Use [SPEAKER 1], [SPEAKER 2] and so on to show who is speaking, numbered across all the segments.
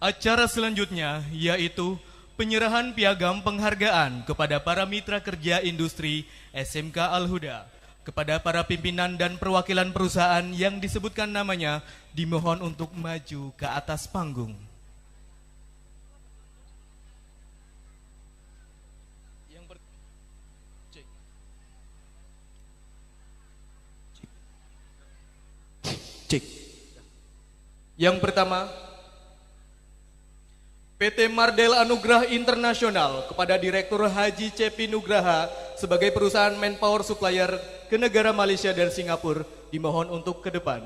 [SPEAKER 1] Acara selanjutnya yaitu penyerahan piagam penghargaan kepada para mitra kerja industri SMK Al-Huda. Kepada para pimpinan dan perwakilan perusahaan yang disebutkan namanya dimohon untuk maju ke atas panggung. Yang pertama, PT Mardel Anugrah Internasional kepada Direktur Haji Cepi Nugraha sebagai perusahaan manpower supplier ke negara Malaysia dan Singapura dimohon untuk ke depan.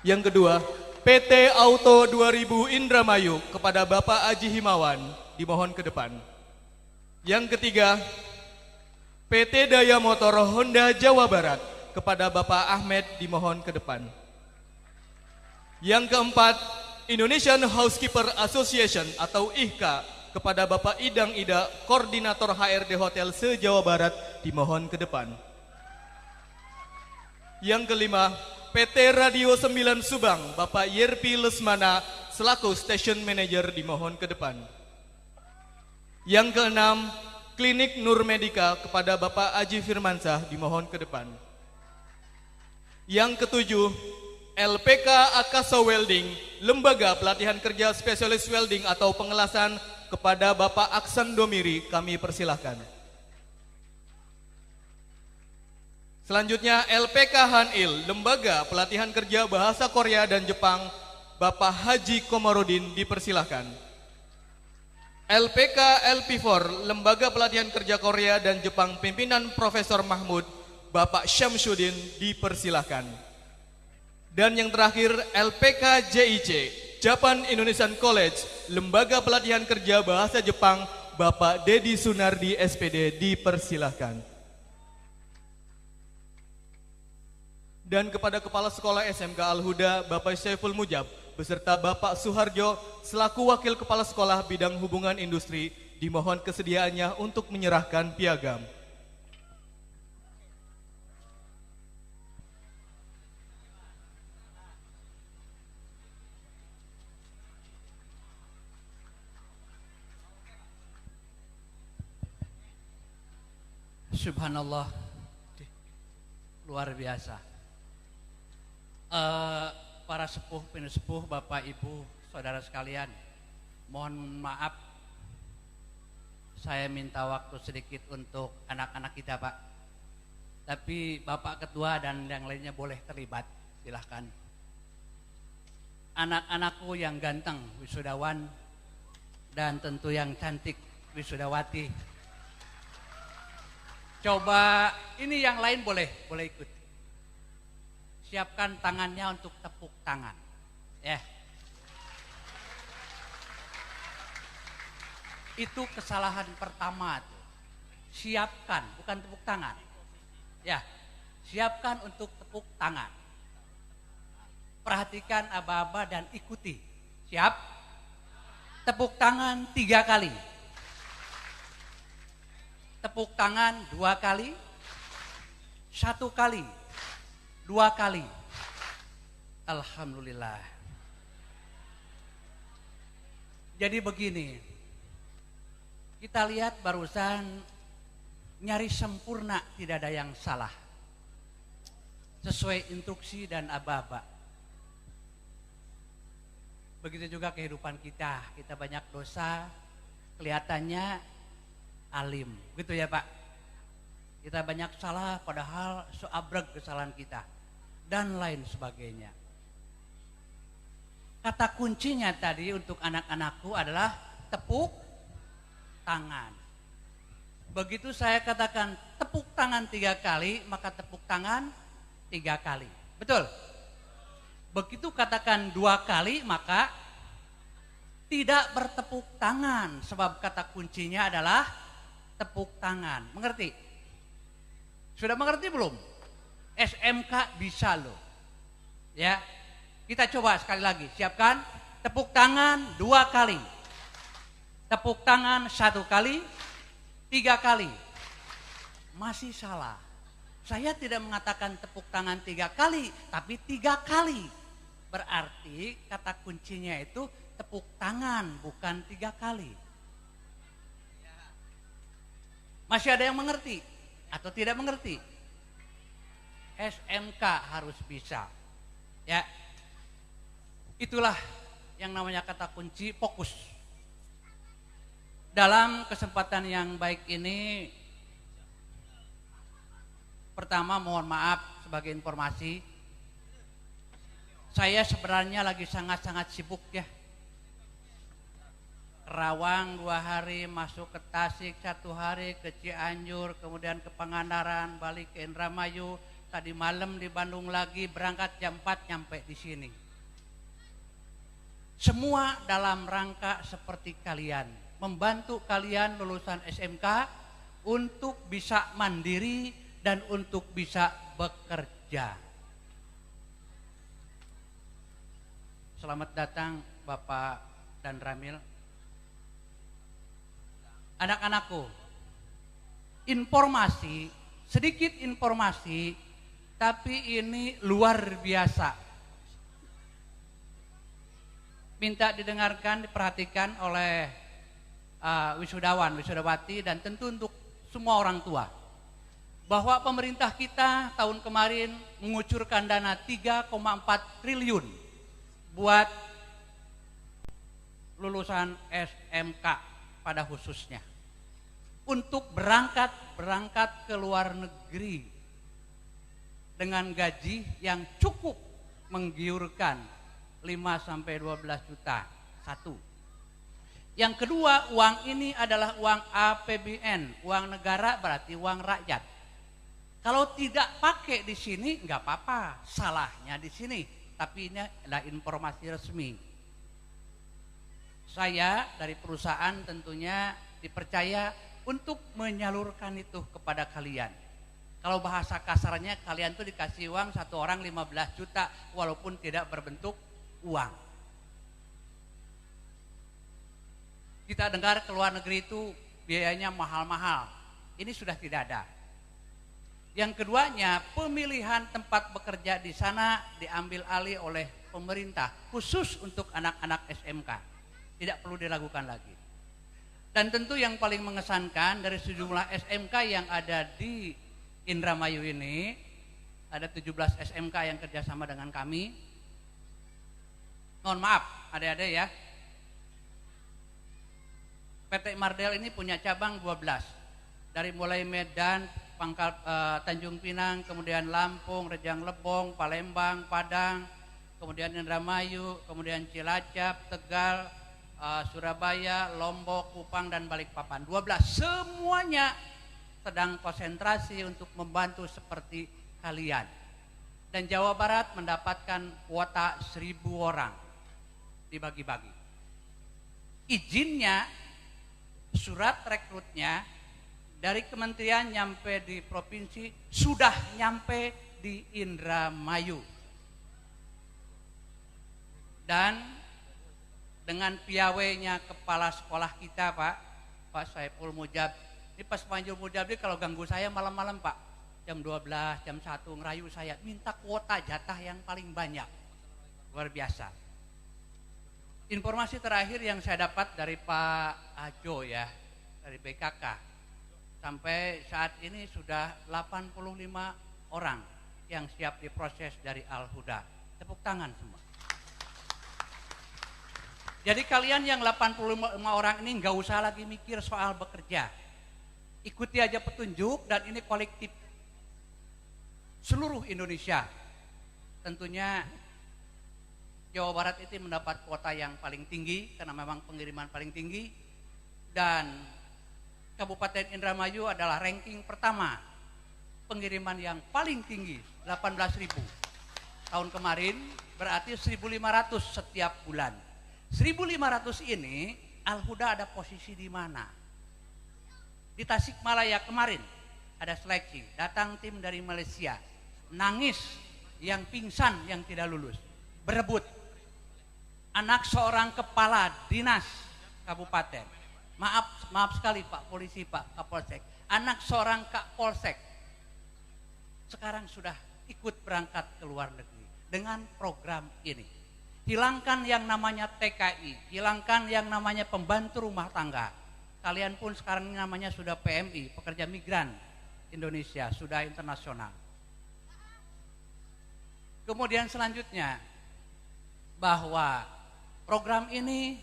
[SPEAKER 1] Yang kedua, PT Auto 2000 Indramayu kepada Bapak Aji Himawan dimohon ke depan. Yang ketiga, PT Daya Motor Honda Jawa Barat kepada Bapak Ahmed dimohon ke depan. Yang keempat, Indonesian Housekeeper Association atau IHKA kepada Bapak Idang Ida, Koordinator HRD Hotel se-Jawa Barat dimohon ke depan. Yang kelima, PT Radio 9 Subang Bapak Yerpi Lesmana selaku Station Manager dimohon ke depan. Yang keenam, Klinik Nur Medika kepada Bapak Aji Firmansyah dimohon ke depan. Yang ketujuh, LPK Akasa Welding, Lembaga Pelatihan Kerja Spesialis Welding atau Pengelasan kepada Bapak Aksan Domiri, kami persilahkan. Selanjutnya LPK Hanil, Lembaga Pelatihan Kerja Bahasa Korea dan Jepang, Bapak Haji Komarudin dipersilahkan. LPK LP4, Lembaga Pelatihan Kerja Korea dan Jepang, Pimpinan Profesor Mahmud, Bapak Syamsuddin dipersilahkan. Dan yang terakhir LPK JIC, Japan Indonesian College, Lembaga Pelatihan Kerja Bahasa Jepang, Bapak Dedi Sunardi SPD dipersilahkan. Dan kepada Kepala Sekolah SMK Al-Huda, Bapak Syaiful Mujab, beserta Bapak Suharjo, selaku Wakil Kepala Sekolah Bidang Hubungan Industri, dimohon kesediaannya untuk menyerahkan piagam.
[SPEAKER 2] Subhanallah, luar biasa. Para sepuh, penesepuh, Bapak, Ibu, Saudara sekalian, mohon maaf, saya minta waktu sedikit untuk anak-anak kita, Pak. Tapi Bapak Ketua dan yang lainnya boleh terlibat, silahkan. Anak-anakku yang ganteng, wisudawan, dan tentu yang cantik, wisudawati. Coba ini yang lain boleh ikut. Siapkan tangannya untuk tepuk tangan. Ya. Itu kesalahan pertama tuh. Siapkan, bukan tepuk tangan. Ya. Siapkan untuk tepuk tangan. Perhatikan aba-aba dan ikuti. Siap? Tepuk tangan 3 kali. Tepuk tangan 2 kali, 1 kali, 2 kali. Alhamdulillah. Jadi begini, kita lihat barusan nyaris sempurna, tidak ada yang salah. Sesuai instruksi dan aba-aba. Begitu juga kehidupan kita banyak dosa, kelihatannya alim, gitu ya Pak. Kita banyak salah padahal seabrek kesalahan kita dan lain sebagainya. Kata kuncinya tadi untuk anak-anakku adalah tepuk tangan. Begitu saya katakan tepuk tangan 3 kali, maka tepuk tangan 3 kali. Betul? Begitu katakan 2 kali, maka tidak bertepuk tangan. Sebab kata kuncinya adalah tepuk tangan. Mengerti? Sudah mengerti belum? SMK bisa loh. Ya. Kita coba sekali lagi. Siapkan. Tepuk tangan 2 kali. Tepuk tangan 1 kali. 3 kali. Masih salah. Saya tidak mengatakan tepuk tangan 3 kali, tapi 3 kali. Berarti kata kuncinya itu tepuk tangan, bukan 3 kali. Masih ada yang mengerti atau tidak mengerti? SMK harus bisa. Ya. Itulah yang namanya kata kunci fokus. Dalam kesempatan yang baik ini, pertama mohon maaf sebagai informasi, saya sebenarnya lagi sangat-sangat sibuk ya. Rawang 2 hari, masuk ke Tasik 1 hari, ke Cianjur, kemudian ke Pangandaran, balik ke Indramayu, tadi malam di Bandung lagi, berangkat jam 4 nyampe di sini. Semua dalam rangka seperti kalian, membantu kalian lulusan SMK untuk bisa mandiri dan untuk bisa bekerja. Selamat datang Bapak dan Ramil. Anak-anakku, informasi, sedikit informasi, tapi ini luar biasa. Minta didengarkan, diperhatikan oleh wisudawan, wisudawati, dan tentu untuk semua orang tua. Bahwa pemerintah kita tahun kemarin mengucurkan dana 3,4 triliun buat lulusan SMK pada khususnya untuk berangkat ke luar negeri dengan gaji yang cukup menggiurkan 5-12 juta. Satu. Yang kedua, uang ini adalah uang APBN, uang negara, berarti uang rakyat. Kalau tidak pakai di sini nggak apa-apa, salahnya di sini. Tapi ini adalah informasi resmi. Saya dari perusahaan tentunya dipercaya untuk menyalurkan itu kepada kalian. Kalau bahasa kasarnya, kalian tuh dikasih uang 1 orang 15 juta walaupun tidak berbentuk uang. Kita dengar ke luar negeri itu biayanya mahal-mahal. Ini sudah tidak ada. Yang keduanya, pemilihan tempat bekerja di sana diambil alih oleh pemerintah khusus untuk anak-anak SMK. Tidak perlu diragukan lagi. Dan tentu yang paling mengesankan dari sejumlah SMK yang ada di Indramayu ini, ada 17 SMK yang kerjasama dengan kami. Mohon maaf adik-adik ya, PT Mardel ini punya cabang 12. Dari mulai Medan, Tanjung Pinang, kemudian Lampung, Rejang Lebong, Palembang, Padang, kemudian Indramayu, kemudian Cilacap, Tegal, Surabaya, Lombok, Kupang, dan Balikpapan. 12 semuanya sedang konsentrasi untuk membantu seperti kalian. Dan Jawa Barat mendapatkan kuota 1.000 orang dibagi-bagi. Izinnya, surat rekrutnya dari kementerian nyampe di provinsi, sudah nyampe di Indramayu. Dan dengan piawainya kepala sekolah kita Pak Saiful Mujab. Ini pas Panjul Mujab ini kalau ganggu saya malam-malam Pak, jam 12, jam 1 ngerayu saya, minta kuota jatah yang paling banyak. Luar biasa. Informasi terakhir yang saya dapat dari Pak Ajo ya, dari BKK. Sampai saat ini sudah 85 orang yang siap diproses dari Al-Huda. Tepuk tangan semua. Jadi kalian yang 85 orang ini nggak usah lagi mikir soal bekerja. Ikuti aja petunjuk, dan ini kolektif seluruh Indonesia. Tentunya Jawa Barat itu mendapat kuota yang paling tinggi karena memang pengiriman paling tinggi, dan Kabupaten Indramayu adalah ranking pertama pengiriman yang paling tinggi, 18.000 tahun kemarin, berarti 1.500 setiap bulan. 1.500 ini Al-Huda ada posisi di mana? Di Tasikmalaya kemarin ada seleksi, datang tim dari Malaysia, nangis yang pingsan yang tidak lulus, berebut anak seorang kepala dinas kabupaten. Maaf sekali Pak Polisi, Pak Kapolsek, anak seorang Kak Polsek sekarang sudah ikut berangkat ke luar negeri dengan program ini. Hilangkan yang namanya TKI, hilangkan yang namanya pembantu rumah tangga. Kalian pun sekarang namanya sudah PMI, pekerja migran Indonesia, sudah internasional. Kemudian selanjutnya, bahwa program ini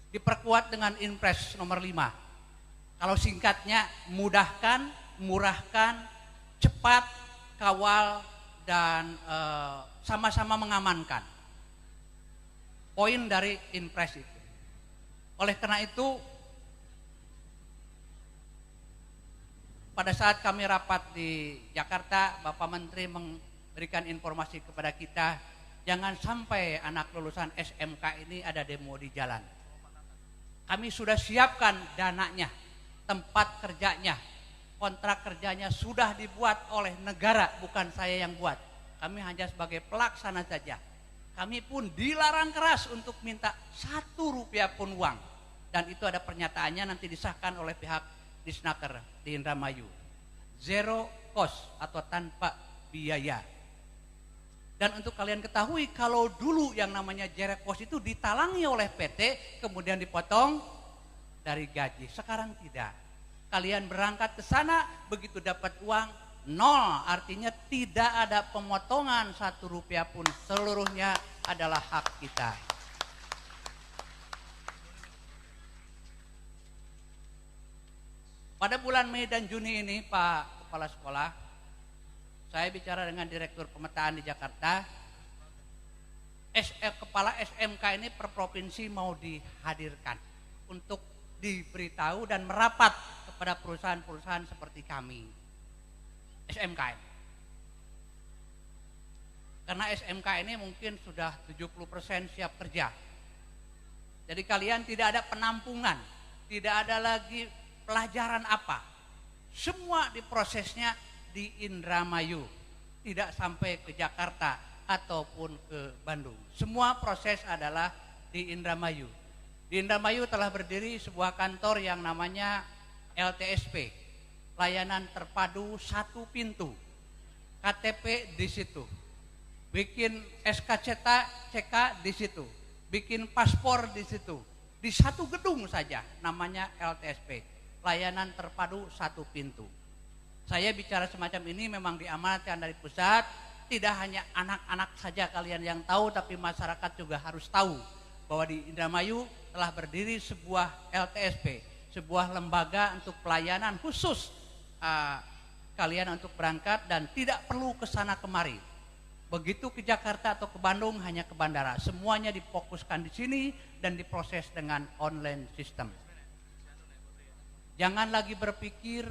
[SPEAKER 2] diperkuat dengan Inpres nomor 5. Kalau singkatnya, mudahkan, murahkan, cepat, kawal, dan sama-sama mengamankan. Poin dari Inpres itu. Oleh karena itu, pada saat kami rapat di Jakarta, Bapak Menteri memberikan informasi kepada kita, jangan sampai anak lulusan SMK ini ada demo di jalan. Kami sudah siapkan dananya, tempat kerjanya, kontrak kerjanya sudah dibuat oleh negara, bukan saya yang buat. Kami hanya sebagai pelaksana saja. Kami pun dilarang keras untuk minta 1 rupiah pun uang. Dan itu ada pernyataannya nanti disahkan oleh pihak Disnaker di Indramayu. Zero cost atau tanpa biaya. Dan untuk kalian ketahui, kalau dulu yang namanya zero cost itu ditalangi oleh PT, kemudian dipotong dari gaji. Sekarang tidak. Kalian berangkat ke sana, begitu dapat uang, 0, artinya tidak ada pemotongan 1 rupiah pun, seluruhnya adalah hak kita. Pada bulan Mei dan Juni ini, Pak Kepala Sekolah, saya bicara dengan Direktur Pemetaan di Jakarta, Kepala SMK ini per provinsi mau dihadirkan untuk diberitahu dan merapat kepada perusahaan-perusahaan seperti kami. SMK ini. Karena SMK ini mungkin sudah 70% siap kerja. Jadi kalian tidak ada penampungan, tidak ada lagi pelajaran apa. Semua diprosesnya di Indramayu, tidak sampai ke Jakarta ataupun ke Bandung. Semua proses adalah di Indramayu. Di Indramayu telah berdiri sebuah kantor yang namanya LTSP. Layanan terpadu 1 pintu, KTP di situ, bikin SKCK di situ, bikin paspor di situ, di 1 gedung saja, namanya LTSP, layanan terpadu 1 pintu. Saya bicara semacam ini memang diamanatkan dari pusat, tidak hanya anak-anak saja kalian yang tahu, tapi masyarakat juga harus tahu bahwa di Indramayu telah berdiri sebuah LTSP, sebuah lembaga untuk pelayanan khusus kalian untuk berangkat dan tidak perlu ke sana kemari. Begitu ke Jakarta atau ke Bandung hanya ke bandara. Semuanya difokuskan di sini dan diproses dengan online system. Jangan lagi berpikir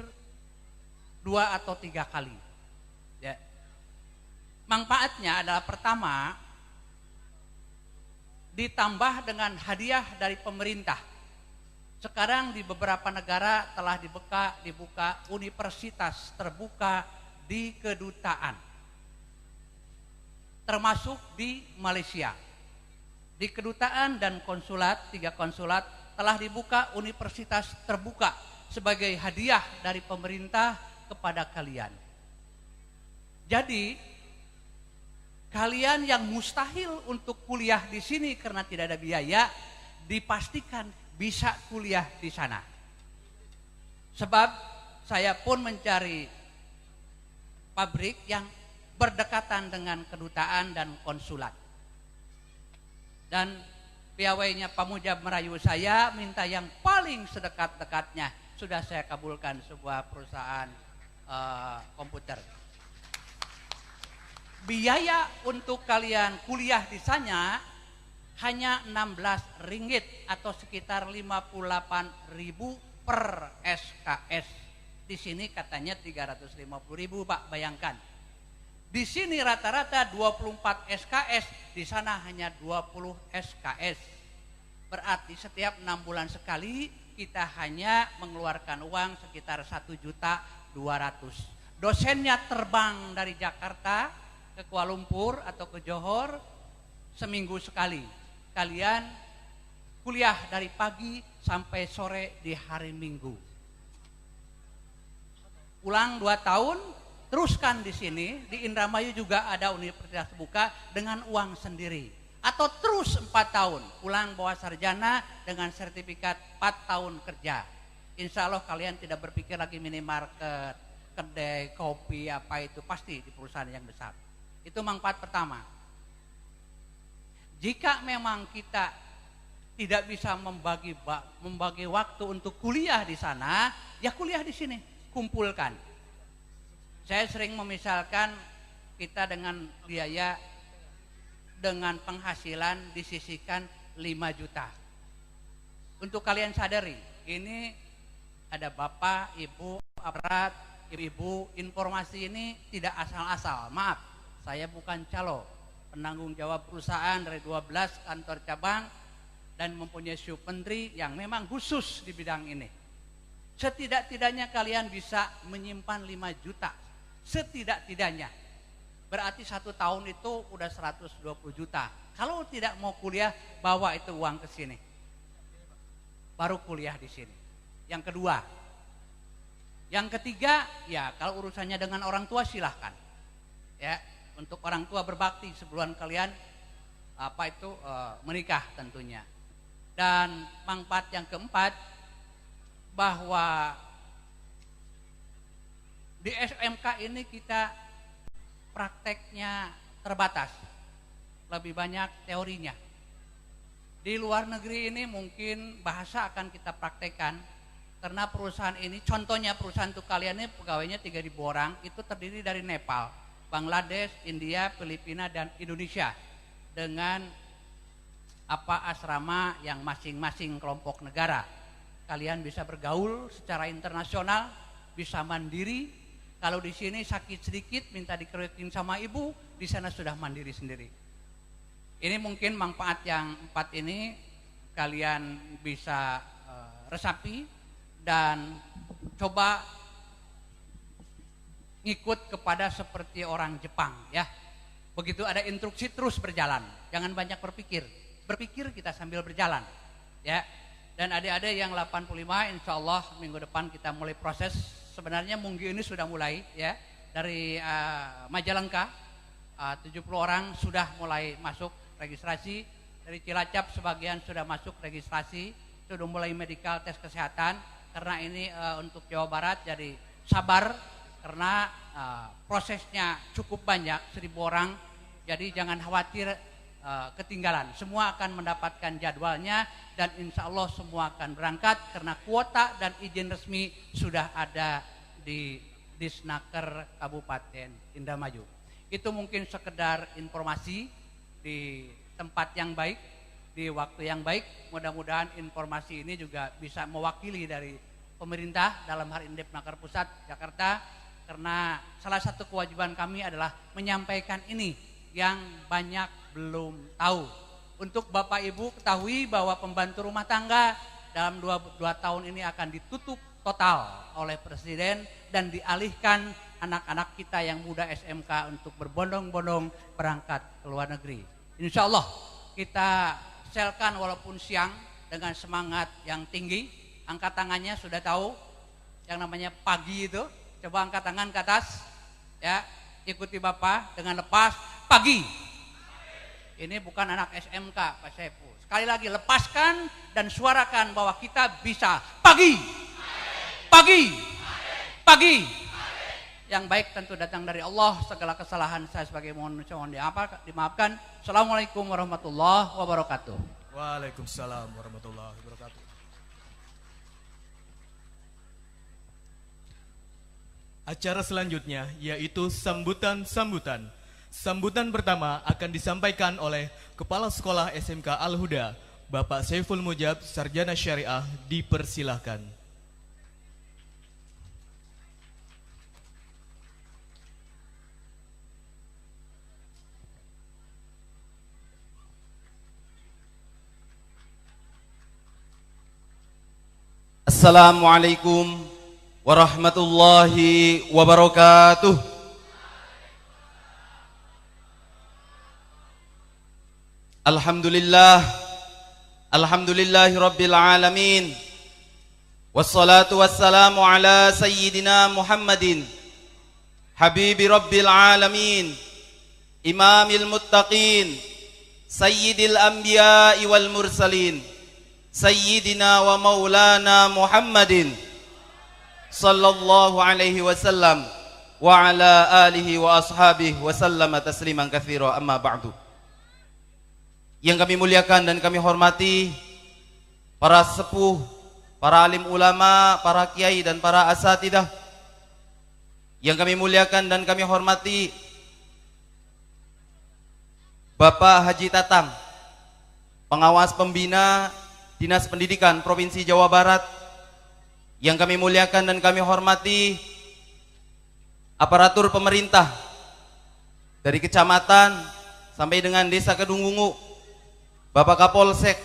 [SPEAKER 2] 2 atau 3 kali. Ya. Manfaatnya adalah pertama, ditambah dengan hadiah dari pemerintah. Sekarang di beberapa negara telah dibuka universitas terbuka di kedutaan. Termasuk di Malaysia. Di kedutaan dan konsulat, 3 konsulat telah dibuka universitas terbuka sebagai hadiah dari pemerintah kepada kalian. Jadi, kalian yang mustahil untuk kuliah di sini karena tidak ada biaya, dipastikan bisa kuliah di sana. Sebab saya pun mencari pabrik yang berdekatan dengan kedutaan dan konsulat. Dan piawainya Pak Mujab merayu saya minta yang paling sedekat-dekatnya. Sudah saya kabulkan sebuah perusahaan komputer. Biaya untuk kalian kuliah di sana hanya Rp16 atau sekitar 58.000 per SKS. Di sini katanya 350.000, Pak, bayangkan. Di sini rata-rata 24 SKS, di sana hanya 20 SKS. Berarti setiap 6 bulan sekali kita hanya mengeluarkan uang sekitar 1.200.000. Dosennya terbang dari Jakarta ke Kuala Lumpur atau ke Johor seminggu sekali. Kalian kuliah dari pagi sampai sore di hari Minggu. Ulang 2 tahun, teruskan di sini, di Indramayu juga ada universitas terbuka dengan uang sendiri. Atau terus 4 tahun, pulang bawa sarjana dengan sertifikat 4 tahun kerja. Insya Allah kalian tidak berpikir lagi minimarket, kedai, kopi, apa itu, pasti di perusahaan yang besar. Itu manfaat pertama. Jika memang kita tidak bisa membagi waktu untuk kuliah di sana, ya kuliah di sini, kumpulkan. Saya sering memisalkan kita dengan biaya, dengan penghasilan disisihkan 5 juta. Untuk kalian sadari, ini ada bapak, ibu, aparat, ibu-ibu, informasi ini tidak asal-asal. Maaf, saya bukan calo, penanggung jawab perusahaan dari 12 kantor cabang dan mempunyai sub menteri yang memang khusus di bidang ini. Setidak-tidaknya kalian bisa menyimpan 5 juta. Setidak-tidaknya. Berarti 1 tahun itu udah 120 juta. Kalau tidak mau kuliah, bawa itu uang ke sini. Baru kuliah di sini. Yang kedua. Yang ketiga, ya kalau urusannya dengan orang tua silahkan. Ya, untuk orang tua berbakti sebelum kalian menikah tentunya. Dan manfaat yang keempat, bahwa di SMK ini kita prakteknya terbatas, lebih banyak teorinya. Di luar negeri ini mungkin bahasa akan kita praktekkan, karena perusahaan ini, contohnya perusahaan untuk kalian ini pegawainya 3.000 orang, itu terdiri dari Nepal, Bangladesh, India, Filipina, dan Indonesia, dengan asrama yang masing-masing kelompok negara. Kalian bisa bergaul secara internasional, bisa mandiri. Kalau di sini sakit sedikit minta dikeroyokin sama ibu, di sana sudah mandiri sendiri. Ini mungkin manfaat yang 4 ini kalian bisa resapi dan coba ngikut kepada seperti orang Jepang ya. Begitu ada instruksi terus berjalan, jangan banyak berpikir. Berpikir kita sambil berjalan ya. Dan adik-adik yang 85 insya Allah minggu depan kita mulai proses. Sebenarnya mungkin ini sudah mulai ya. Dari Majalengka 70 orang sudah mulai masuk registrasi. Dari Cilacap sebagian sudah masuk registrasi, sudah mulai medical tes kesehatan. Karena ini untuk Jawa Barat, jadi sabar karena prosesnya cukup banyak, 1.000 orang. Jadi jangan khawatir ketinggalan, semua akan mendapatkan jadwalnya dan insya Allah semua akan berangkat karena kuota dan izin resmi sudah ada di Disnaker Kabupaten Indramayu. Itu mungkin sekedar informasi di tempat yang baik, di waktu yang baik. Mudah-mudahan informasi ini juga bisa mewakili dari pemerintah dalam hal ini Depnaker Pusat Jakarta, karena salah satu kewajiban kami adalah menyampaikan ini yang banyak belum tahu. Untuk Bapak Ibu ketahui bahwa pembantu rumah tangga dalam 2 tahun ini akan ditutup total oleh Presiden dan dialihkan anak-anak kita yang muda SMK untuk berbondong-bondong berangkat ke luar negeri. Insya Allah kita selkan walaupun siang dengan semangat yang tinggi. Angkat tangannya sudah tahu yang namanya pagi itu. Coba angkat tangan ke atas ya, ikuti Bapak dengan lepas, pagi. Ini bukan anak SMK Pak Saiful. Sekali lagi lepaskan dan suarakan bahwa kita bisa pagi. Pagi. Pagi. Yang baik tentu datang dari Allah. Segala kesalahan saya sebagai manusia mohon dimaafkan. Assalamualaikum warahmatullahi wabarakatuh.
[SPEAKER 1] Waalaikumsalam warahmatullahi wabarakatuh. Acara selanjutnya yaitu sambutan-sambutan. Sambutan pertama akan disampaikan oleh Kepala Sekolah SMK Al-Huda, Bapak Saiful Mujab, Sarjana Syariah, dipersilahkan.
[SPEAKER 3] Assalamualaikum warahmatullahi wabarakatuh. Alhamdulillah, alhamdulillahi rabbil alamin. Wassalatu wassalamu ala sayyidina Muhammadin Habibi Rabbil Alamin, Imamil Muttaqin, Sayyidil Anbiya'i wal Mursalin, Sayyidina wa Maulana Muhammadin sallallahu alaihi wasallam wa ala alihi wa ashabihi wa sallama tasliman katsira, amma ba'du. Yang kami muliakan dan kami hormati para sepuh, para alim ulama, para kiai dan para asatidah. Yang kami muliakan dan kami hormati Bapak Haji Tatang, pengawas pembina Dinas Pendidikan Provinsi Jawa Barat. Yang kami muliakan dan kami hormati aparatur pemerintah dari kecamatan sampai dengan Desa Kedungwungu, Bapak Kapolsek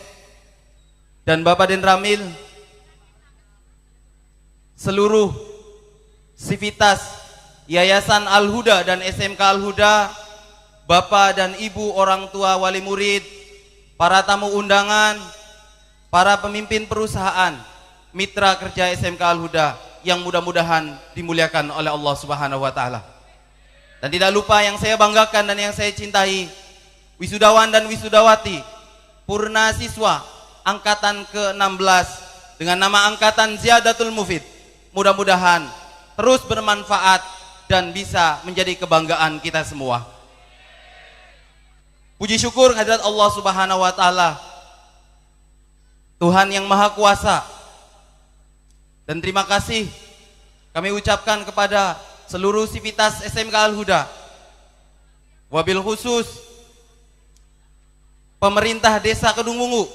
[SPEAKER 3] dan Bapak Denramil, seluruh sivitas Yayasan Al-Huda dan SMK Al-Huda, Bapak dan Ibu orang tua wali murid, para tamu undangan, para pemimpin perusahaan, mitra kerja SMK Al-Huda yang mudah-mudahan dimuliakan oleh Allah Subhanahu wa taala. Dan tidak lupa yang saya banggakan dan yang saya cintai, wisudawan dan wisudawati purna siswa angkatan ke-16 dengan nama angkatan Ziyadatul Mufid. Mudah-mudahan terus bermanfaat dan bisa menjadi kebanggaan kita semua. Puji syukur hadirat Allah Subhanahu wa taala, Tuhan yang Maha Kuasa. Dan terima kasih kami ucapkan kepada seluruh sivitas SMK Al-Huda, wabil khusus pemerintah Desa Kedungwungu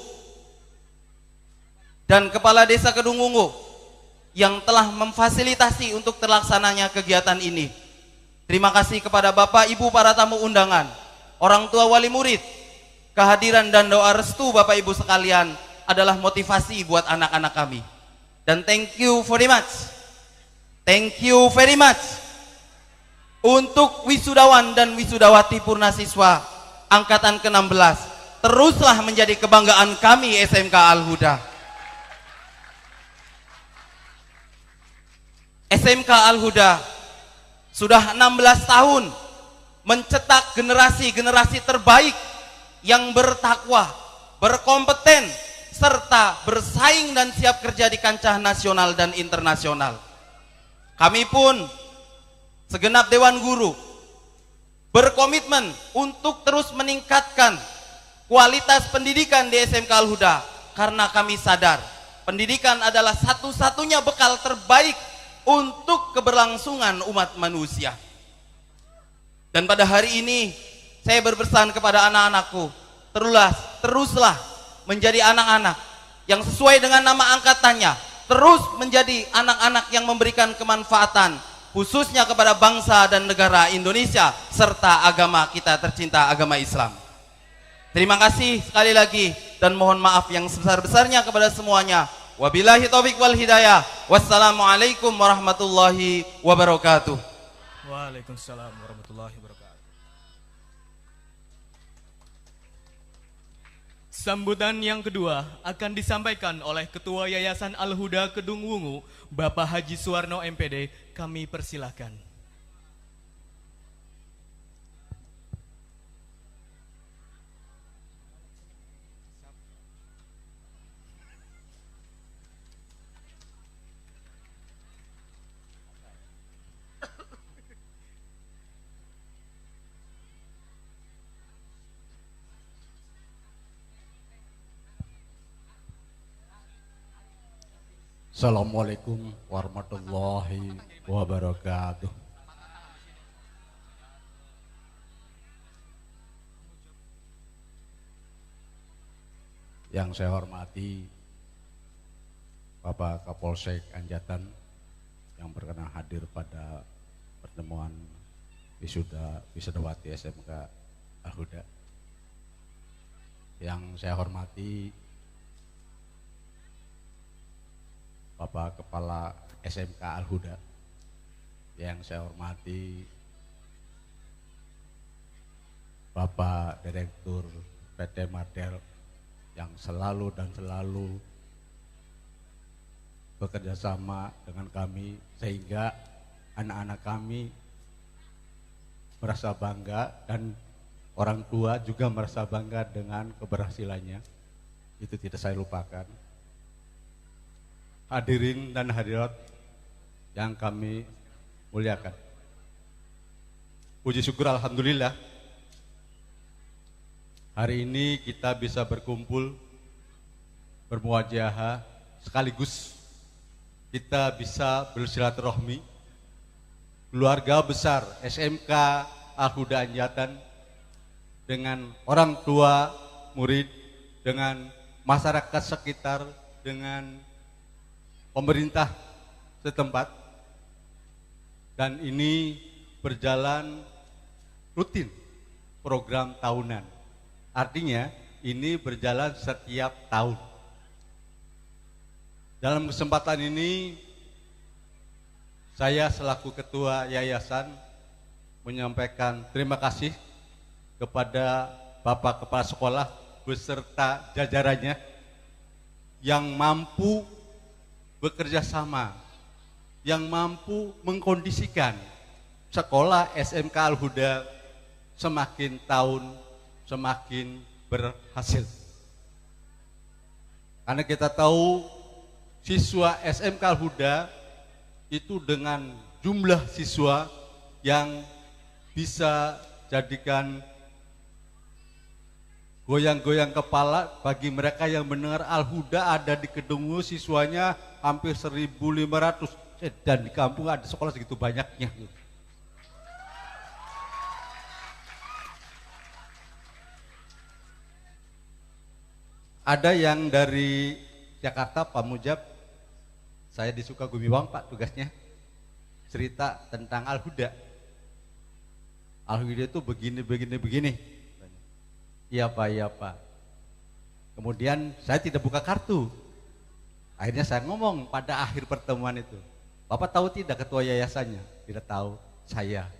[SPEAKER 3] dan Kepala Desa Kedungwungu yang telah memfasilitasi untuk terlaksananya kegiatan ini. Terima kasih kepada Bapak Ibu para tamu undangan, orang tua wali murid. Kehadiran dan doa restu Bapak Ibu sekalian adalah motivasi buat anak-anak kami. Dan thank you very much. Thank you very much untuk wisudawan dan wisudawati purna siswa angkatan ke-16. Teruslah menjadi kebanggaan kami SMK Al-Huda. SMK Al-Huda sudah 16 tahun mencetak generasi-generasi terbaik yang bertakwa, berkompeten, serta bersaing dan siap kerja di kancah nasional dan internasional. Kami pun segenap Dewan Guru berkomitmen untuk terus meningkatkan kualitas pendidikan di SMK Al-Huda, karena kami sadar pendidikan adalah satu-satunya bekal terbaik untuk keberlangsungan umat manusia. Dan pada hari ini saya berpesan kepada anak-anakku, teruslah menjadi anak-anak yang sesuai dengan nama angkatannya, terus menjadi anak-anak yang memberikan kemanfaatan khususnya kepada bangsa dan negara Indonesia serta agama kita tercinta, agama Islam. Terima kasih sekali lagi dan mohon maaf yang sebesar-besarnya kepada semuanya. Wabillahi taufik wal hidayah. Wassalamualaikum warahmatullahi wabarakatuh.
[SPEAKER 1] Waalaikumsalam warahmatullahi wabarakatuh. Sambutan yang kedua akan disampaikan oleh Ketua Yayasan Al-Huda Kedungwungu, Bapak Haji Suwarno MPD. Kami persilahkan.
[SPEAKER 4] Assalamualaikum warahmatullahi wabarakatuh. Yang saya hormati Bapak Kapolsek Anjatan yang berkenan hadir pada pertemuan wisudawati SMK Al-Huda. Yang saya hormati Bapak Kepala SMK Al-Huda, yang saya hormati Bapak Direktur PT Martel yang selalu bekerja sama dengan kami sehingga anak-anak kami merasa bangga dan orang tua juga merasa bangga dengan keberhasilannya. Itu tidak saya lupakan. Hadirin dan hadirat yang kami muliakan. Puji syukur alhamdulillah. Hari ini kita bisa berkumpul, bermuajahah, sekaligus kita bisa bersilaturahmi. Keluarga besar SMK Al-Huda Anjatan dengan orang tua murid, dengan masyarakat sekitar, dengan pemerintah setempat, dan ini berjalan rutin program tahunan. Artinya ini berjalan setiap tahun. Dalam kesempatan ini saya selaku ketua yayasan menyampaikan terima kasih kepada Bapak Kepala Sekolah beserta jajarannya yang mampu bekerja sama, yang mampu mengkondisikan sekolah SMK Al-Huda semakin tahun semakin berhasil. Karena kita tahu siswa SMK Al-Huda itu dengan jumlah siswa yang bisa jadikan goyang-goyang kepala bagi mereka yang mendengar Al-Huda ada di Kedungu, siswanya hampir 1.500 dan di kampung ada sekolah segitu banyaknya. Ada yang dari Jakarta, Pak Mujab, saya di Sukagumiwang Pak tugasnya, cerita tentang Al-Huda. Al-Huda itu begini. Iya Pak. Kemudian saya tidak buka kartu. Akhirnya saya ngomong pada akhir pertemuan itu, Bapak tahu tidak ketua yayasannya? Tidak tahu, saya.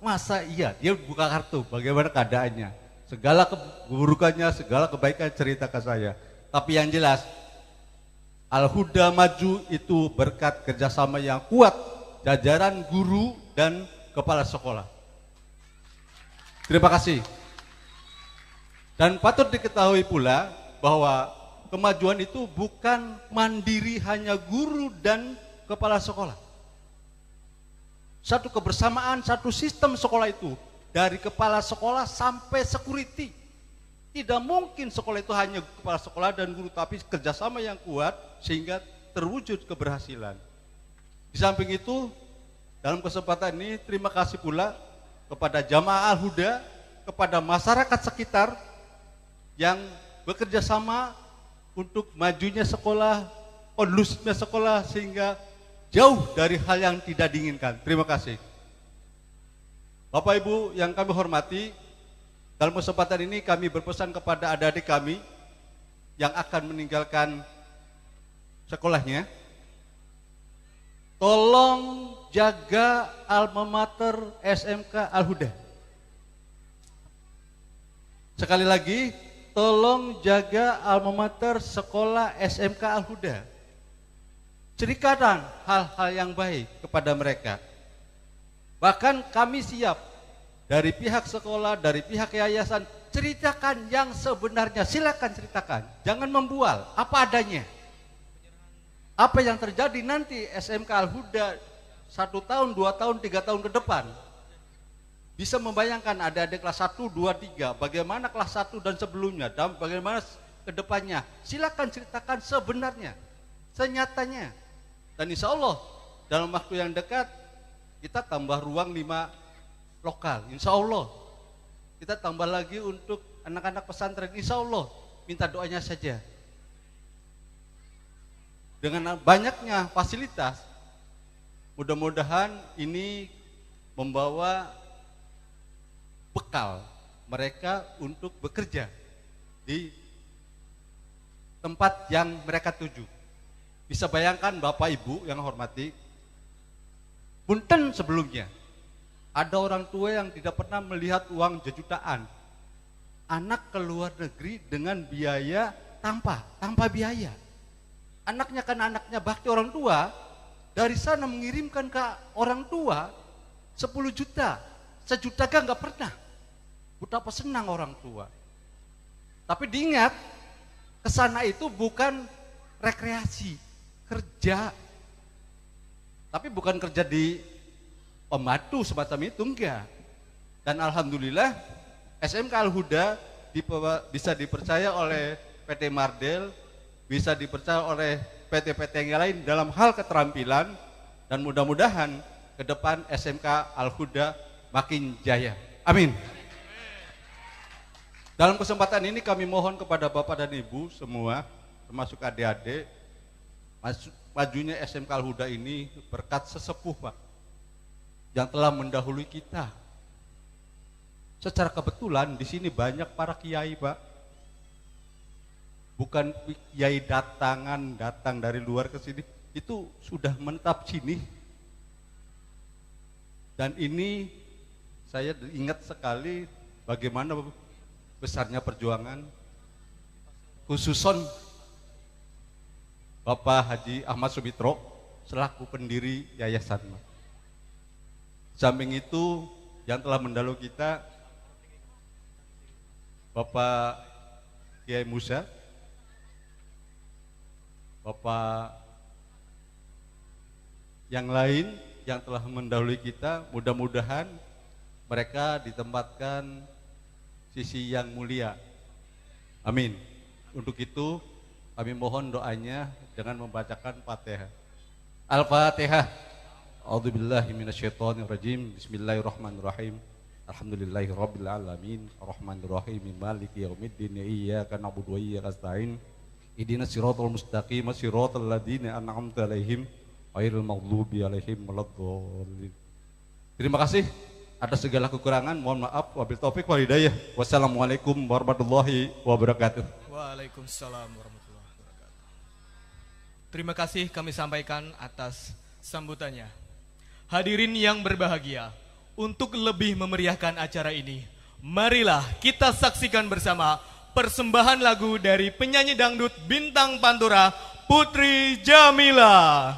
[SPEAKER 4] Masa iya? Dia buka kartu, bagaimana keadaannya? Segala keburukannya, segala kebaikan cerita ke saya. Tapi yang jelas, Al-Huda maju itu berkat kerjasama yang kuat jajaran guru dan kepala sekolah. Terima kasih. Dan patut diketahui pula bahwa kemajuan itu bukan mandiri hanya guru dan kepala sekolah. Satu kebersamaan, satu sistem sekolah itu dari kepala sekolah sampai security. Tidak mungkin sekolah itu hanya kepala sekolah dan guru, tapi kerjasama yang kuat sehingga terwujud keberhasilan. Di samping itu, dalam kesempatan ini terima kasih pula kepada jamaah Al-Huda, kepada masyarakat sekitar yang bekerja sama untuk majunya sekolah, kondusifnya sekolah sehingga jauh dari hal yang tidak diinginkan. Terima kasih. Bapak Ibu yang kami hormati, dalam kesempatan ini kami berpesan kepada adik-adik kami yang akan meninggalkan sekolahnya, tolong jaga alma mater SMK Al-Huda. Sekali lagi, tolong jaga alma mater sekolah SMK Al-Huda. Ceritakan hal-hal yang baik kepada mereka. Bahkan kami siap dari pihak sekolah, dari pihak yayasan, ceritakan yang sebenarnya, silakan ceritakan. Jangan membual, apa adanya. Apa yang terjadi nanti SMK Al-Huda 1 tahun, 2 tahun, 3 tahun ke depan. Bisa membayangkan adik-adik kelas 1, 2, 3, bagaimana kelas 1 dan sebelumnya, dan bagaimana ke depannya. Silakan ceritakan sebenarnya, senyatanya. Dan insya Allah dalam waktu yang dekat kita tambah ruang 5 lokal, insya Allah. Kita tambah lagi untuk anak-anak pesantren, insya Allah. Minta doanya saja. Dengan banyaknya fasilitas, mudah-mudahan ini membawa bekal mereka untuk bekerja di tempat yang mereka tuju. Bisa bayangkan Bapak Ibu yang hormati, punten sebelumnya ada orang tua yang tidak pernah melihat uang jutaan. Anak ke luar negeri dengan biaya tanpa biaya. Anaknya kan anaknya bakti orang tua, dari sana mengirimkan ke orang tua 10 juta, 1 juta kan nggak pernah. Betapa senang orang tua. Tapi diingat, kesana itu bukan rekreasi, kerja. Tapi bukan kerja di pembantu semacam itu, enggak. Dan alhamdulillah SMK Al-Huda bisa dipercaya oleh PT Mardel, bisa dipercaya oleh PT-PT yang lain dalam hal keterampilan, dan mudah-mudahan ke depan SMK Al-Huda makin jaya. Amin. Dalam kesempatan ini kami mohon kepada Bapak dan Ibu semua, termasuk adik-adik, majunya SMK Al-Huda ini berkat sesepuh Pak, yang telah mendahului kita. Secara kebetulan di sini banyak para kiai Pak, bukan kiai datang dari luar ke sini, itu sudah menetap sini. Dan ini saya ingat sekali bagaimana besarnya perjuangan khususon Bapak Haji Ahmad Subitro selaku pendiri yayasan. Samping itu yang telah mendahului kita Bapak Kiai Musa, Bapak yang lain yang telah mendahului kita, mudah-mudahan mereka ditempatkan sisi yang mulia. Amin. Untuk itu kami mohon doanya dengan membacakan Fatihah. Al-Fatihah. A'udzubillahi minasyaitonirrajim. Bismillahirrahmanirrahim. Alhamdulillahirabbil alamin. Arrahmanirrahim. Maliki yaumiddin. Iyyaka na'budu wa iyyaka nasta'in. Ihdinas siratal mustaqim. Siratal ladzina an'amta 'alaihim ghairil maghdubi 'alaihim waladdallin. Terima kasih. Atas segala kekurangan, mohon maaf. Wabil taufik wal hidayah. Wassalamualaikum warahmatullahi wabarakatuh.
[SPEAKER 1] Waalaikumsalam warahmatullahi wabarakatuh. Terima kasih kami sampaikan atas sambutannya. Hadirin yang berbahagia, untuk lebih memeriahkan acara ini, marilah kita saksikan bersama persembahan lagu dari penyanyi dangdut bintang Pantura, Putri Jamila.